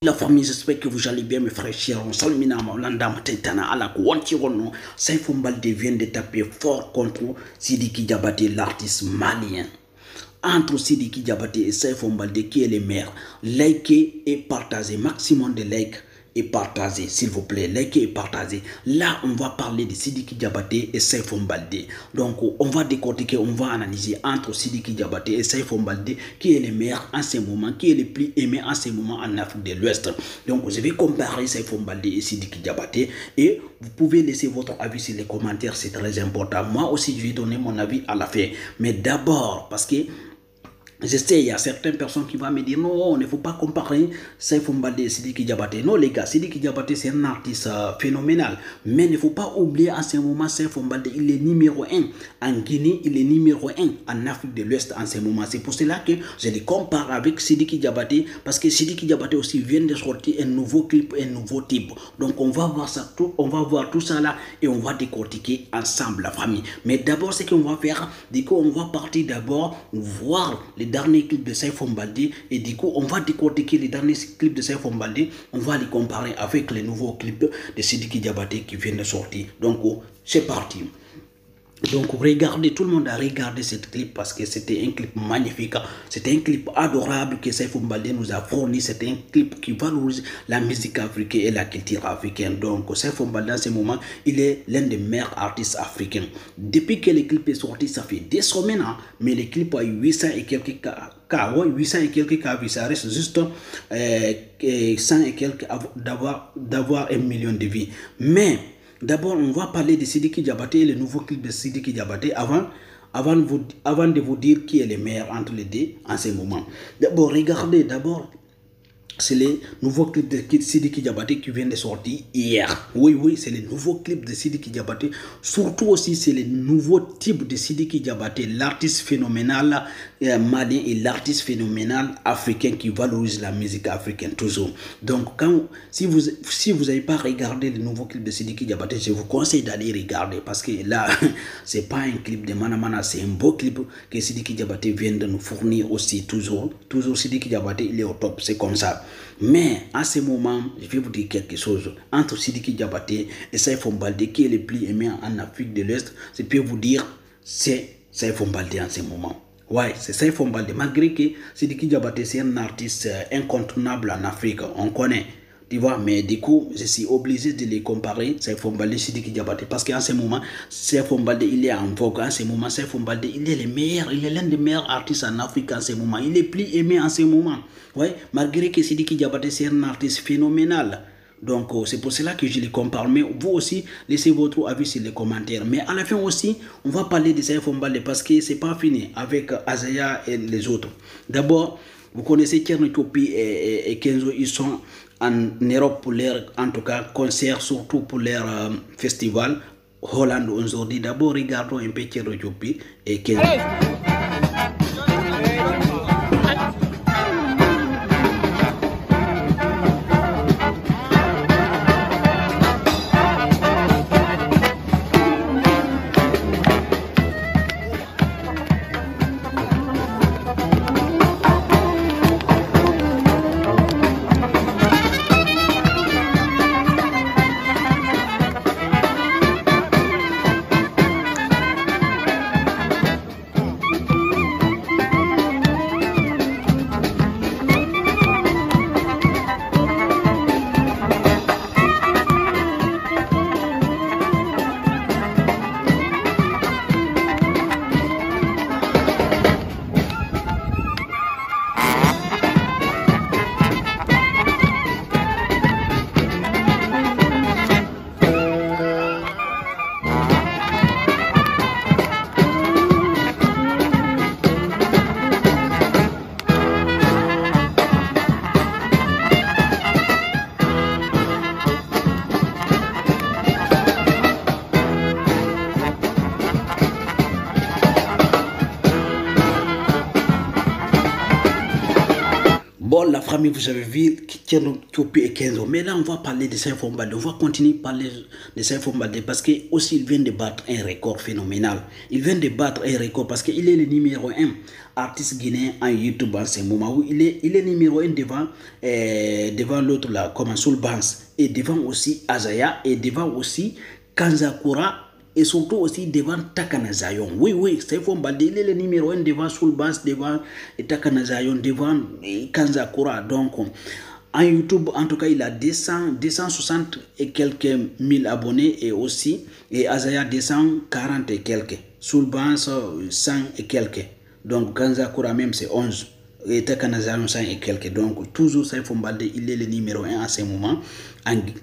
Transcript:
La famille, j'espère que vous allez bien, mes frères chers. On salue Minama, Landa, Matentana, Ala, Kouantirono. Saifou Mbalde vient de taper fort contre Sidiki Diabaté, l'artiste malien. Entre Sidiki Diabaté et Saifou Mbalde, qui est le maire, likez et partagez, maximum de likes et partagez, s'il vous plaît, likez et partagez. Là, on va parler de Sidiki Diabaté et Saifou Mbalde. Donc, on va décortiquer, on va analyser entre Sidiki Diabaté et Saifou Mbalde, qui est le meilleur en ce moment, qui est le plus aimé en ce moment en Afrique de l'Ouest. Donc, je vais comparer Saifou Mbalde et Sidiki Diabaté et vous pouvez laisser votre avis sur les commentaires, c'est très important. Moi aussi, je vais donner mon avis à la fin. Mais d'abord, parce que je sais, il y a certaines personnes qui vont me dire non, il ne faut pas comparer Saifou Mbalde et Sidiki Diabaté. Non, les gars, Sidiki Diabaté, c'est un artiste phénoménal. Mais il ne faut pas oublier en ce moment, Saifou Mbalde, il est numéro 1 en Guinée, il est numéro 1 en Afrique de l'Ouest en ce moment. C'est pour cela que je les compare avec Sidiki Diabaté, parce que Sidiki Diabaté aussi vient de sortir un nouveau clip, un nouveau type. Donc on va voir ça, on va voir tout ça là et on va décortiquer ensemble la famille. Mais d'abord, ce qu'on va faire, du coup, on va partir d'abord voir les derniers clips de Saifou Mbalde et du coup on va décortiquer les derniers clips de Saifou Mbalde, on va les comparer avec les nouveaux clips de Sidiki Diabaté qui viennent de sortir. Donc c'est parti. Donc regardez, tout le monde a regardé cette clip parce que c'était un clip magnifique, c'était un clip adorable que Saifou Mbalde nous a fourni, c'était un clip qui valorise la musique africaine et la culture africaine. Donc Saifou Mbalde en ce moment, il est l'un des meilleurs artistes africains. Depuis que le clip est sorti, ça fait des semaines, hein, mais le clip a eu 800 et quelques cas. 800 et quelques cas, ça reste juste 100 et quelques d'avoir 1 million de vies. Mais d'abord, on va parler de Sidiki Diabaté et le nouveau clip de Sidiki Diabaté avant de vous dire qui est le meilleur entre les deux en ce moment. D'abord, regardez, c'est le nouveau clip de Sidiki Diabaté qui vient de sortir hier. Oui, c'est le nouveau clip de Sidiki Diabaté. Surtout aussi, c'est le nouveau type de Sidiki Diabaté, l'artiste phénoménal malien et l'artiste phénoménal africain qui valorise la musique africaine toujours. Donc, si vous n'avez pas regardé le nouveau clip de Sidiki Diabaté, je vous conseille d'aller regarder parce que là, c'est pas un clip de Manamana, c'est un beau clip que Sidiki Diabaté vient de nous fournir aussi toujours. Toujours Sidiki Diabaté, il est au top, c'est comme ça. Mais à ce moment, je vais vous dire quelque chose. Entre Sidiki Diabaté et Saifou Mbalde, qui est le plus aimé en Afrique de l'Est, je peux vous dire, c'est Saifou Mbalde en ce moment. Ouais, c'est Saifou Mbalde. Malgré que Sidiki Diabaté, c'est un artiste incontournable en Afrique, on connaît. Tu vois, mais du coup, je suis obligé de les comparer, Saifou Mbalde et Sidiki Diabaté, parce qu'en ce moment, Saifou Mbalde, il est en vogue. En ce moment, Saifou Mbalde, il est le meilleur, il est l'un des meilleurs artistes en Afrique en ce moment. Il est plus aimé en ce moment. Ouais, malgré que Sidiki Diabaté, c'est un artiste phénoménal. Donc, c'est pour cela que je les compare. Mais vous aussi, laissez votre avis sur les commentaires. Mais à la fin aussi, on va parler de Saifou Mbalde parce que c'est pas fini avec Azaya et les autres. D'abord, vous connaissez Thierno Topi et Kenzo, ils sont en Europe pour leur, en tout cas, concert, surtout pour leur festival Hollande aujourd'hui. D'abord, regardons un peu Thierno Topi et Kenzo. la famille, vous avez vu, Tchopi et Kenzo. Mais là, on va parler de Saifou Mbalde. On va continuer à parler de Saifou Mbalde parce que aussi il vient de battre un record phénoménal. Il vient de battre un record parce qu'il est le numéro 1 artiste guinéen en YouTube en ce moment. Où il est numéro 1 devant l'autre là, comme Soul Bans, et devant aussi Azaya, et devant aussi Kanzakura, et surtout aussi devant Takana Zion. Oui, Saifou Mbalde, il est le numéro 1 devant Soul Bans, devant Takana Zion, devant Kanzakura. Donc, en YouTube, en tout cas, il a 260 et quelques mille abonnés, et aussi, et Azaya 240 et quelques. Soul Bans 100 et quelques. Donc, Kanzakura même, c'est 11. Et Takana Zion 100 et quelques. Donc, toujours Saifou Mbalde, il est le numéro 1 à ce moment en Guinée.